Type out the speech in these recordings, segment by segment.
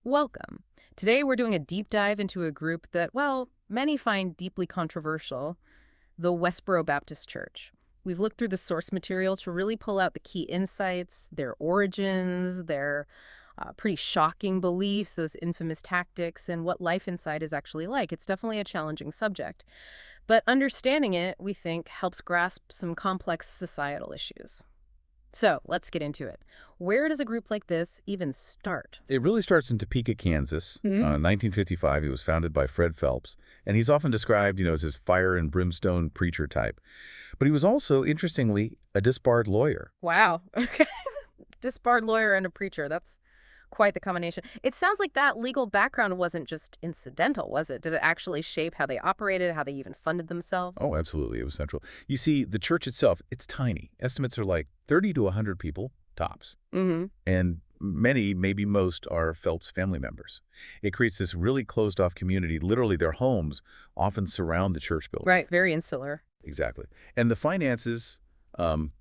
Welcome. Today we're doing a deep dive into a group that, well, many find deeply controversial, the Westboro Baptist Church. We've looked through the source material to really pull out the key insights, their origins, their pretty shocking beliefs, those infamous tactics, and what life inside is actually like. It's definitely a challenging subject. But understanding it, we think, helps grasp some complex societal issues. So let's get into it. Where does a group like this even start? It really starts in Topeka, Kansas. Hmm. 1955, he was founded by Fred Phelps, and he's often described, as his fire and brimstone preacher type. But he was also, interestingly, a disbarred lawyer. Wow. Okay. Disbarred lawyer and a preacher. That's quite the combination. It sounds like that legal background wasn't just incidental, was it? Did it actually shape how they operated, how they even funded themselves? Oh, absolutely, it was central. You see, the church itself, it's tiny. Estimates are like 30 to 100 people, tops. Mm-hmm. And many, maybe most, are Phelps family members. It creates this really closed-off community. Literally, their homes often surround the church building. Right. Very insular. Exactly. And the finances,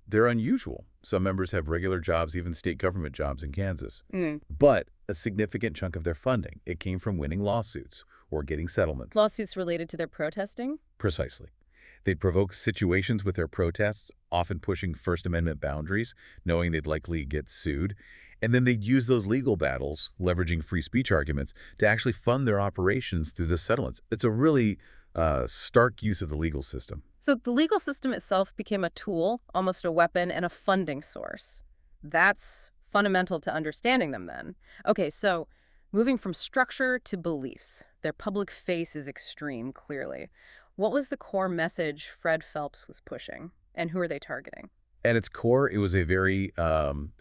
they're unusual. Some members have regular jobs, even state government jobs in Kansas. Mm. But a significant chunk of their funding, it came from winning lawsuits or getting settlements. Lawsuits related to their protesting? Precisely. They'd provoke situations with their protests, often pushing First Amendment boundaries, knowing they'd likely get sued. And then they'd use those legal battles, leveraging free speech arguments, to actually fund their operations through the settlements. It's a really stark use of the legal system. So the legal system itself became a tool, almost a weapon, and a funding source. That's fundamental to understanding them then. Okay, so moving from structure to beliefs. Their public face is extreme, clearly. What was the core message Fred Phelps was pushing, and who are they targeting? At its core, it was a very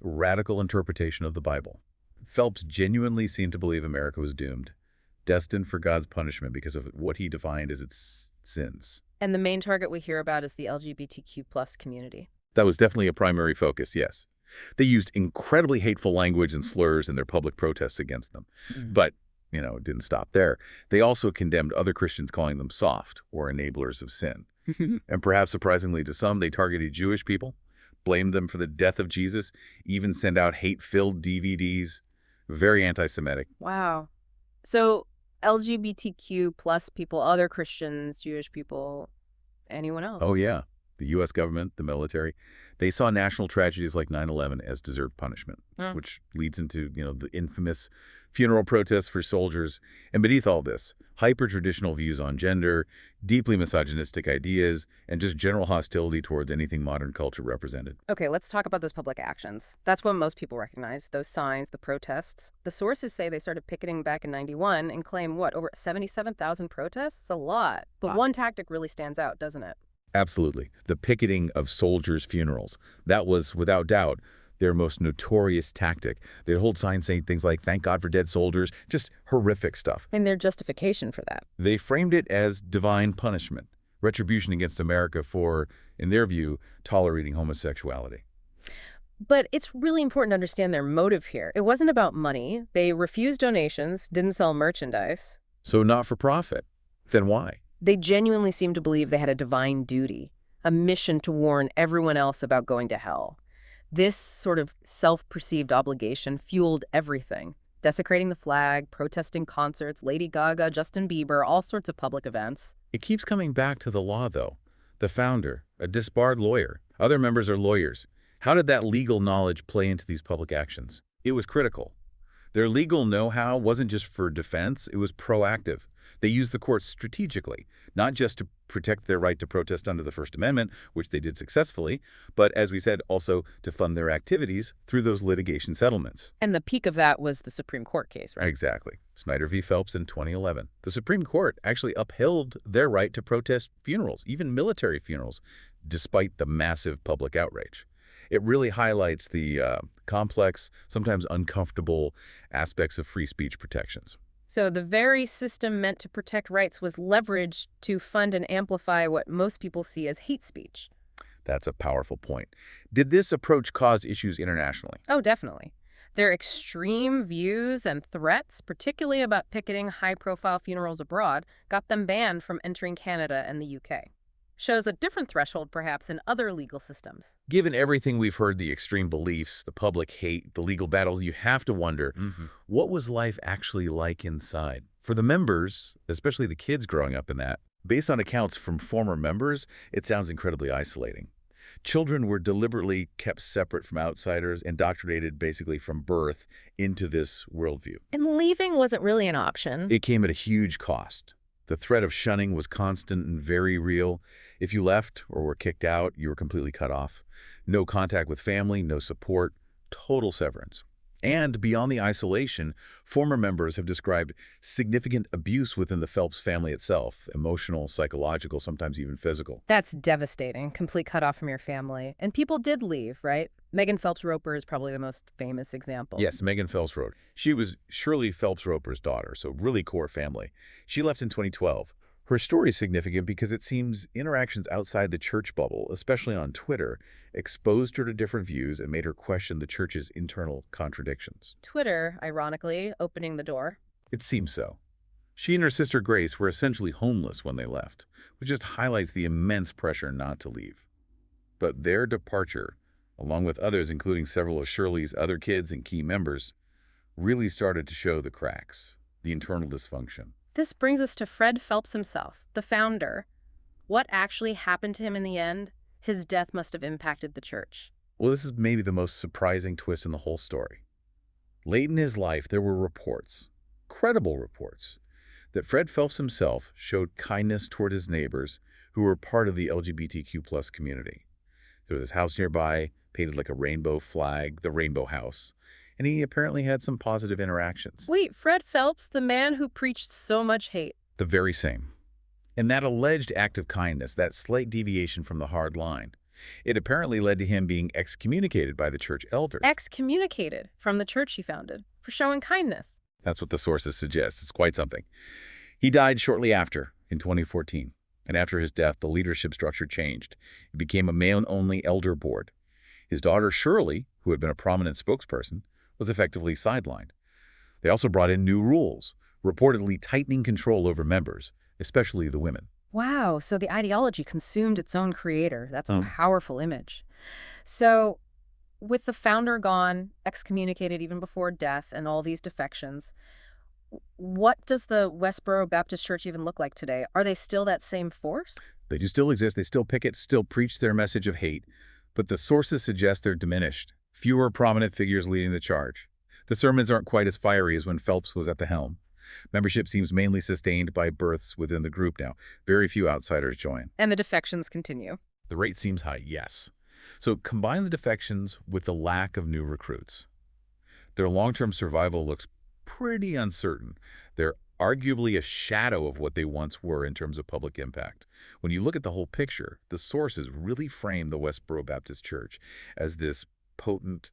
radical interpretation of the Bible. Phelps genuinely seemed to believe America was doomed, destined for God's punishment because of what he defined as its sins. And the main target we hear about is the LGBTQ plus community. That was definitely a primary focus, yes. They used incredibly hateful language and slurs in their public protests against them. Mm. But, it didn't stop there. They also condemned other Christians, calling them soft or enablers of sin. And perhaps surprisingly to some, they targeted Jewish people, blamed them for the death of Jesus, even sent out hate-filled DVDs. Very anti-Semitic. Wow. So LGBTQ plus people, other Christians, Jewish people, anyone else? Oh, yeah. The U.S. government, the military, they saw national tragedies like 9/11 as deserved punishment, which leads into, the infamous funeral protests for soldiers. And beneath all this, hyper-traditional views on gender, deeply misogynistic ideas, and just general hostility towards anything modern culture represented. Okay, let's talk about those public actions. That's what most people recognize, those signs, the protests. The sources say they started picketing back in '91 and claim, what, over 77,000 protests? A lot. But one tactic really stands out, doesn't it? Absolutely. The picketing of soldiers' funerals. That was, without doubt, their most notorious tactic. They'd hold signs saying things like, "Thank God for dead soldiers," just horrific stuff. And their justification for that. They framed it as divine punishment, retribution against America for, in their view, tolerating homosexuality. But it's really important to understand their motive here. It wasn't about money. They refused donations, didn't sell merchandise. So not for profit. Then why? They genuinely seemed to believe they had a divine duty, a mission to warn everyone else about going to hell. This sort of self-perceived obligation fueled everything. Desecrating the flag, protesting concerts, Lady Gaga, Justin Bieber, all sorts of public events. It keeps coming back to the law, though. The founder, a disbarred lawyer. Other members are lawyers. How did that legal knowledge play into these public actions? It was critical. Their legal know-how wasn't just for defense, it was proactive. They used the courts strategically, not just to protect their right to protest under the First Amendment, which they did successfully, but, as we said, also to fund their activities through those litigation settlements. And the peak of that was the Supreme Court case, right? Exactly. Snyder v. Phelps in 2011. The Supreme Court actually upheld their right to protest funerals, even military funerals, despite the massive public outrage. It really highlights the complex, sometimes uncomfortable aspects of free speech protections. So the very system meant to protect rights was leveraged to fund and amplify what most people see as hate speech. That's a powerful point. Did this approach cause issues internationally? Oh, definitely. Their extreme views and threats, particularly about picketing high-profile funerals abroad, got them banned from entering Canada and the UK. Shows a different threshold, perhaps, in other legal systems. Given everything we've heard, the extreme beliefs, the public hate, the legal battles, you have to wonder, what was life actually like inside? For the members, especially the kids growing up in that, based on accounts from former members, it sounds incredibly isolating. Children were deliberately kept separate from outsiders, indoctrinated basically from birth into this worldview. And leaving wasn't really an option. It came at a huge cost. The threat of shunning was constant and very real. If you left or were kicked out, you were completely cut off. No contact with family, no support, total severance. And beyond the isolation, former members have described significant abuse within the Phelps family itself, emotional, psychological, sometimes even physical. That's devastating, complete cutoff from your family. And people did leave, right? Megan Phelps Roper is probably the most famous example. Yes, Megan Phelps wrote. She was Shirley Phelps Roper's daughter, so really core family. She left in 2012. Her story is significant because it seems interactions outside the church bubble, especially on Twitter, exposed her to different views and made her question the church's internal contradictions. Twitter, ironically, opening the door. It seems so. She and her sister Grace were essentially homeless when they left, which just highlights the immense pressure not to leave. But their departure, along with others including several of Shirley's other kids and key members, really started to show the cracks, the internal dysfunction. This brings us to Fred Phelps himself, the founder. What actually happened to him in the end? His death must have impacted the church. Well, this is maybe the most surprising twist in the whole story. Late in his life, there were reports, credible reports, that Fred Phelps himself showed kindness toward his neighbors who were part of the LGBTQ plus community. There was this house nearby, painted like a rainbow flag, the Rainbow House, and he apparently had some positive interactions. Wait, Fred Phelps, the man who preached so much hate. The very same. And that alleged act of kindness, that slight deviation from the hard line, it apparently led to him being excommunicated by the church elders. Excommunicated from the church he founded for showing kindness. That's what the sources suggest. It's quite something. He died shortly after, in 2014. And after his death, the leadership structure changed. It became a male-only elder board. His daughter, Shirley, who had been a prominent spokesperson, was effectively sidelined. They also brought in new rules, reportedly tightening control over members, especially the women. Wow, so the ideology consumed its own creator. That's a powerful image. So, with the founder gone, excommunicated even before death, and all these defections, what does the Westboro Baptist Church even look like today? Are they still that same force? They do still exist. They still picket, still preach their message of hate, but the sources suggest they're diminished. Fewer prominent figures leading the charge. The sermons aren't quite as fiery as when Phelps was at the helm. Membership seems mainly sustained by births within the group now. Very few outsiders join. And the defections continue. The rate seems high, yes. So combine the defections with the lack of new recruits. Their long-term survival looks pretty uncertain. They're arguably a shadow of what they once were in terms of public impact. When you look at the whole picture, the sources really frame the Westboro Baptist Church as this potent,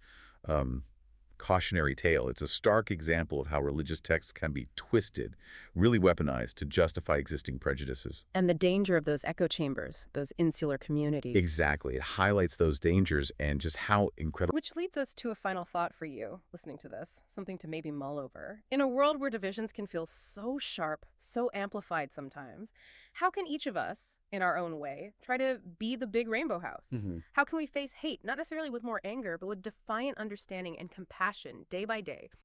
cautionary tale. It's a stark example of how religious texts can be twisted, really weaponized to justify existing prejudices. And the danger of those echo chambers, those insular communities. Exactly. It highlights those dangers and just how incredible. Which leads us to a final thought for you, listening to this, something to maybe mull over. In a world where divisions can feel so sharp, so amplified sometimes, how can each of us, in our own way, try to be the big rainbow house? How can we face hate, not necessarily with more anger, but with defiant understanding and compassion day by day?